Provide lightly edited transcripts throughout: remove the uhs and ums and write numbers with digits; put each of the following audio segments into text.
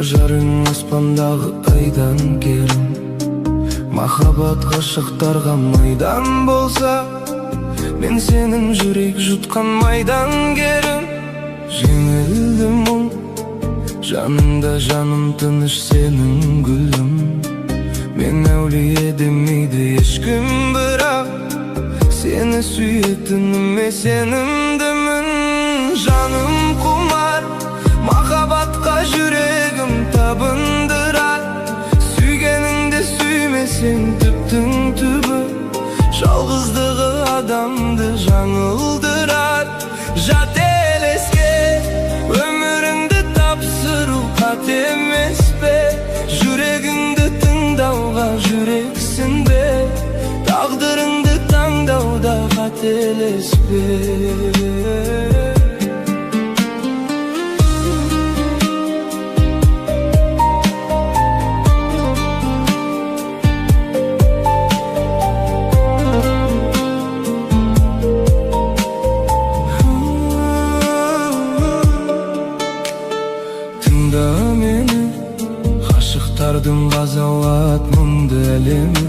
Ажарың аспандағы айдан керім. Махаббат ғашықтарға майдан болса, мен сенің жүрек жұтқан майдан керім. Жеңілді мұң, жаныңда жаным тыныш сенің гүлім. Мен әулие демейді ешкім, бірақ сені сүйетініме сенімдімін. Жаным құмар, махаббатқа жүрегім табындырар. Сүйгеніңде сүймесең түптің түбі, жалғыздығы адамды жаңылдырар. Жат елеске өміріңді тапсыру қате емес пе? Жүрегіңді тыңдауға жүрексің бе? Тағдырыңды таңдауда қателеспе. Тыңда мені, ғашықтардың ғазауат мұңды әлемі.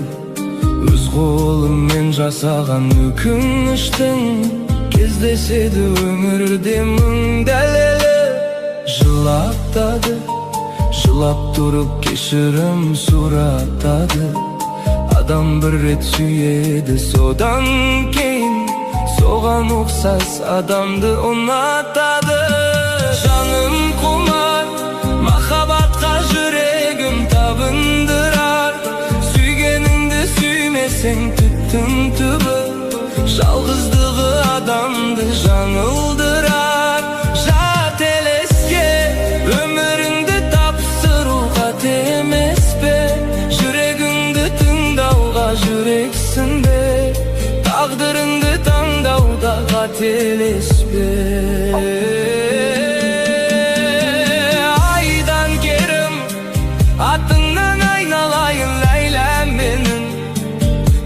Өз қолыммен жасаған өкініштің кездеседі өмірде мың дәлелі. Жылатады, жылап тұрып кешірім сұратады. Адам бір рет сүйеді, содан кейін соған ұқсас адамды ұнатады. Жаным құмар, махаббатқа жүрегім табындырар. Сүйгеніңді сүймесең түптің түбі, жалғыздығы адамды жаңылдырар. Жат елеске өміріңді тапсыру қате емес пе? Жүрегіңді тыңдауға жүрексің бе? Тағдырыңды таңдауда қателеспе. Айдан керім, атыңнан айналайын Ләйлә менің.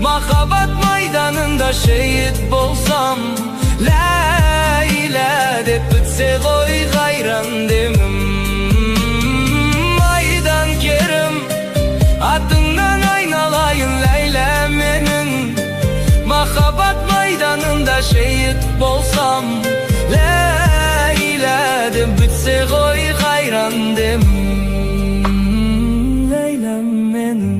Махаббат майданында шейіт болсам, Ләйлә деп бітсе ғой қайран демім. Айдан керім, атыңнан айналайын Ләйлә менің. Махаббат майданында шейіт болсам, Ләйлә деп бітсе ғой қайран демім. Ләйлә менің.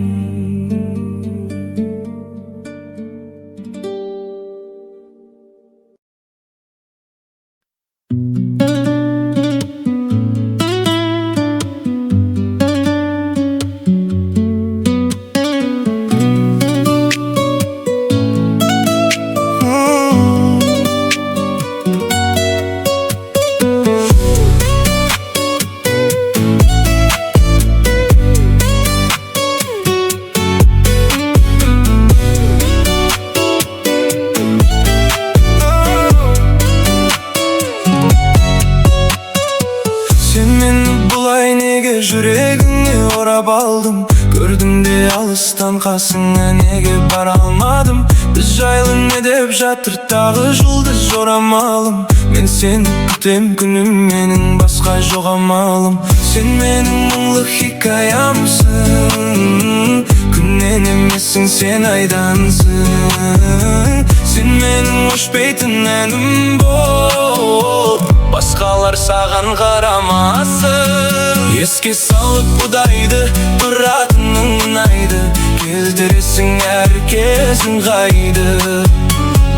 Жүрегіңе орап алдым, көрдім де алыстан қасыңа неге бара алмадым? Біз жайлы не деп жатыр тағы жұлдыз жорамалым. Мен сені күтем күнім, менің басқа жоқ амалым. Сен менің мұңлы хикаямсың, күннен емессің, сен айдансың. Сен менің өшпейтін әнім бол, басқалар саған қарамасын. Еске салып бұдайды, бұратының ұнайды, келдіресің әр кезін қайды.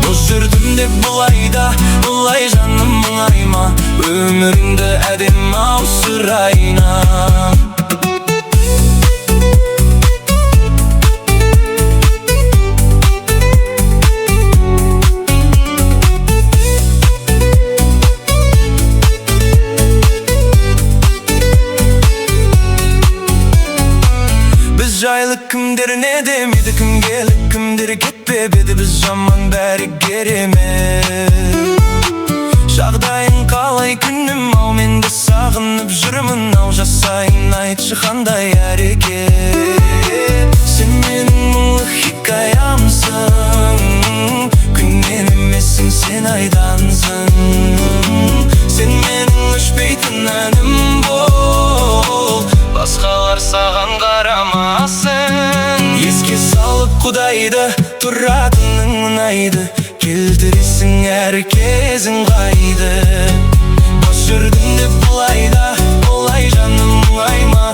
Бос жүрдім деп бұлайда, бұлай жаным мұңайма, өміріңді әдем ау сұрайна. Жайлы кімдер не демеді, кім келіп кімдер кетпеді. Біз жаман бәрі керемет. Жағдайың қалай күнім ау, мен де сағынып жүрмін ау. Жасайын айтшы қандай әрекет. Сен менің мұңлы хикаямсың, күннен емессің, сен айдансың. Сен менің өшпейтін әнім бол, Құдайды тұратының ұнайды, келтіресің әр кезің қайды. Бос жүрдім деп бұлай жаным мұңайма,